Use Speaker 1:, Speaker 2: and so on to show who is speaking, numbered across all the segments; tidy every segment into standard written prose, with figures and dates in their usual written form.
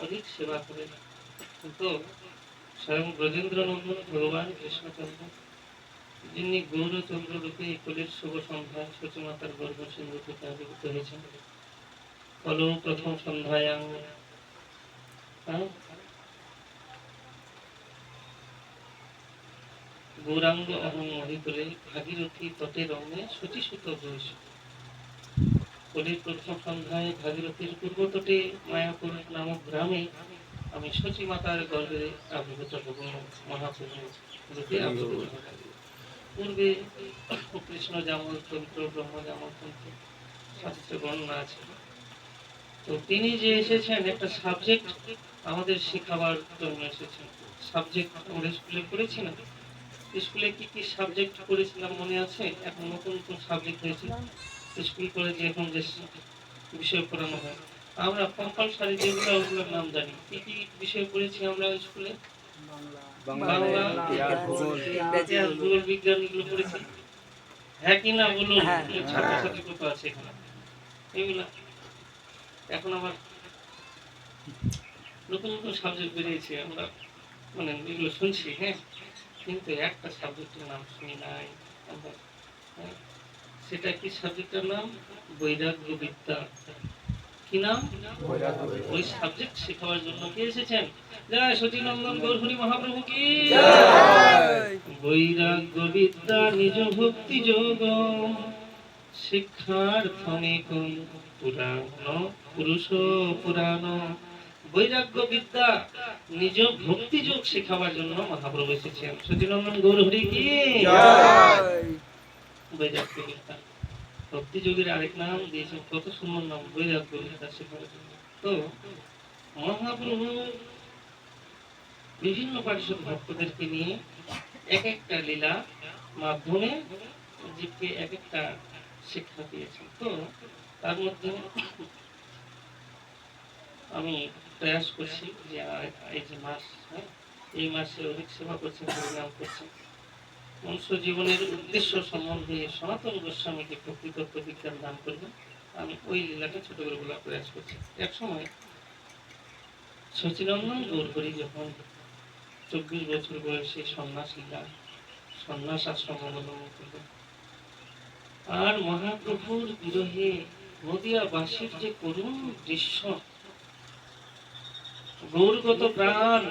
Speaker 1: অধিক সেবা করেন। তো স্বয়ং ব্রজেন্দ্র নন্দন ভগবান কৃষ্ণচন্দ্র, যিনি গৌরচন্দ্র রূপে কলির শুভ সন্ধ্যায় সচিমাতার গর্ভ সিন্ধু থেকে আবির্ভূত হয়েছেন। কলৌ প্রথম সন্ধ্যায়াং গৌরাঙ্গ অহং মহিতলে ভাগীরথী তটে রমে শুচিসুত বৈশ। কলির প্রথম সন্ধ্যায় ভাগীরথীর পূর্ব তটে মায়াপুর নামক গ্রামে আমি সচিমাতার গর্ভে আবির্ভূত হব, মহাপ্রভু রূপে আবির্ভূত হব। পূর্বে কৃষ্ণ জামল তন্ত্র, ব্রহ্ম জামল তন্ত্র শাস্ত্রে বর্ণনা আছে। তো তিনি যে এসেছেন একটা সাবজেক্ট আমাদের শেখাবার জন্য এসেছেন। সাবজেক্ট আমরা স্কুলে পড়েছি না? স্কুলে কি কি সাবজেক্ট পড়েছিলাম মনে আছে? এখন নতুন নতুন সাবজেক্ট হয়েছে স্কুল কলেজে, এখন যে বিষয় পড়ানো হয় আমরা কম্পালসারি যেগুলো ওগুলোর নাম জানি। কি কি বিষয় পড়েছি আমরা স্কুলে? বাংলা, ইতিহাস, ভূগোল, বিজ্ঞান এগুলো পড়েছি। হ্যাঁ কি না বলুন? ছাত্রছাত্রী কত আছে এখানে? এগুলা এখন আবার নতুন নতুন সাবজেক্ট বেরিয়েছে, আমরা মানে এগুলো শুনছি, হ্যাঁ, কিন্তু একটা সাবজেক্টের নাম শুনি নাই আমরা। সেটা কি সাবজেক্টের নাম? বৈরাগ্য বিদ্যা। কি নাম? ওই সাবজেক্ট শেখাবার জন্য কে এসেছেন? জয় সচিনন্দন গৌর হরি মহাপ্রভু কি জয়। বৈরাগ্য বিদ্যা নিজ ভক্তি যোগ শিক্ষার্থমেকং পুরাণ পুরুষ পুরাণ। বৈরাগ্য বিদ্যা নিজ ভক্তি যোগ শেখাবার জন্য মহাপ্রভু এসেছেন। সচিনন্দন গৌর হরি কি জয়। বৈরাগ্য বিদ্যা ভক্তি যোগের আরেক নাম দিয়েছেন, কত সুন্দর নাম, বৈরাগ্য বিদ্যা শেখাবার জন্য। তো মহাপ্রভু বিভিন্ন পারিষদ ভক্তদেরকে নিয়ে এক একটা লীলা মাধ্যমে জীবকে এক একটা শিক্ষা দিয়েছেন। তো তার মধ্যে আমি প্রয়াস করছি যে এই যে মাস, এই মাসে অধিক সেবা করছেন, পরিণাম করছেন, মনুষ্য জীবনের উদ্দেশ্য সম্বন্ধে সনাতন গোস্বামীকে প্রকৃতত্ব বিজ্ঞান দান করবেন। আমি ওই লীলাটা ছোট করে বলার প্রয়াস করছি। এক সময় সচিনন্দন গৌর হরি যখন 24 বছর বয়সে সন্ন্যাস লীলা, সন্ন্যাস আশ্রম অবলম্বন করলেন, আর মহাপ্রভুর বিরহে নদিয়াবাসীর যে করুণ দৃশ্য, গৌরগত প্রাণ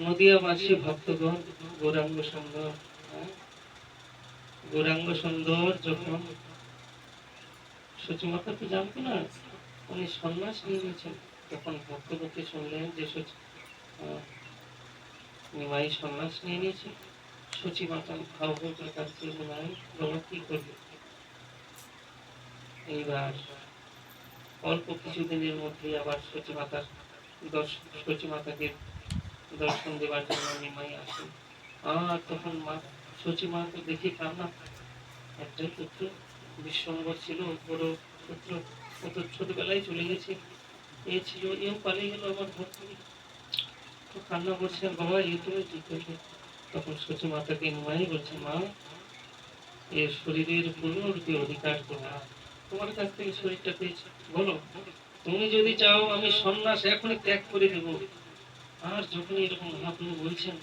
Speaker 1: নদিয়াবাসী ভক্তগণ, গৌরাঙ্গ সুন্দর, গৌরাঙ্গ সুন্দর যখন সচিমাতা তো জানতো না উনি সন্ন্যাস নিয়ে নিয়েছেন, তখন ভক্তপক্ষে শুনলেন যে নিমাই সন্ন্যাস নিয়ে নিয়েছে। সচিমাতা ভাব করে কাছে নিমাই বাবা কি করবে? এইবার অল্প কিছুদিনের মধ্যে আবার সচিমাতাকে দর্শন দেওয়ার জন্য নিমাই আসেন। আর তখন মা সচিমা তো দেখে কান্না, একটাই পুত্র বিশ্বম্বর ছিল, বড় পুত্র, কত ছোটবেলায় চলে গেছে, এ ছিল, এও পালিয়ে গেল আমার ভক্ত, তো কান্না করছেন, বাবা এ তুমি কি করবে? তখন সচিমাতাকে নিমাই বলছে, মা এর শরীরের পূর্ণরূপে অধিকার তোমার, তোমার কাছ থেকে শরীরটা পেয়েছি, বলো তুমি যদি চাও আমি সন্ন্যাস এখনই ত্যাগ করে দেব। আর যখন এরকম মহাপ্রভু বলছেন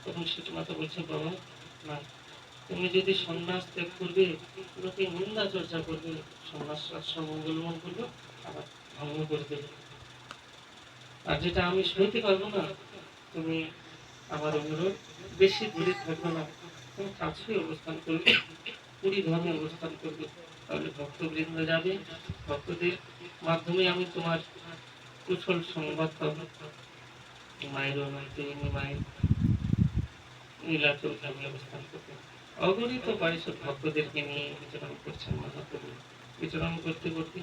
Speaker 1: তখন সচিমাতা বলছেন, বাবা না, তুমি যদি সন্ন্যাস ত্যাগ করবে লোকে নিন্দা চর্চা করবে, সন্ন্যাস আশ্রম অবলম্বন করবে আবার ভঙ্গ করে দেবে, আর যেটা আমি সইতে পারবো না। তুমি আমার অনুরোধ, বেশি দূরে থাকবে না, তুমি কাছে অবস্থান করবে, পুরী ধামে অবস্থান করবে, তাহলে ভক্তবৃন্দ যাবে, ভক্তদের মাধ্যমে আমি তোমার কুশল সংবাদ পাবো। মায়ের অনুমতি মায়ের নীলাচল ধামে অবস্থান করবে। অগণিত পারিষদ ভক্তদেরকে নিয়ে বিচরণ করছেন মহাপ্রভু। বিচরণ করতে করতে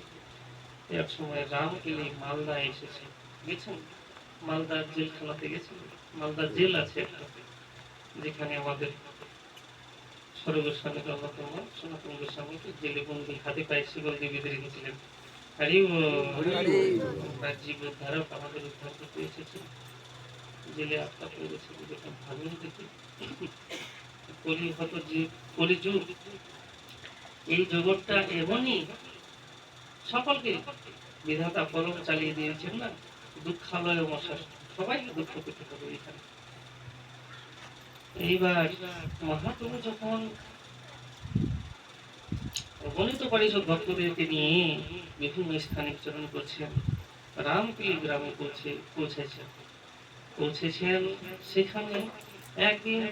Speaker 1: এক সময় রামকেলি মালদা এসেছে, গেছেন? মালদার জেলখানাতে গেছেন। মালদার জেল আছে একটা, যেখানে আমাদের সর্বস্বামীর অন্যতম সনাতন গোস্বামীকে জেলে বন্দি হাতে পায়ে শিকল দিয়ে বেঁধে রেখেছিলেন। জীব উদ্ধারক আমাদের উদ্ধার করতে এসেছে, জেলে আটকা পড়ে গেছে। যেটা ভাবুন দেখি, কলিযুগ, এই জগৎটা এমনই, সকলকে বিধাতা কলম চালিয়ে দিয়েছেন না, দুঃখালয় মশা, সবাইকে দুঃখ পেতে হবে এখানে। এইবার মহাপ্রভু যখন অগণিত পরিষদ ভক্তদেরকে নিয়ে বিভিন্ন স্থানে বিচরণ করছেন, রামপীর গ্রামে পৌঁছেছেন। সেখানে একদিন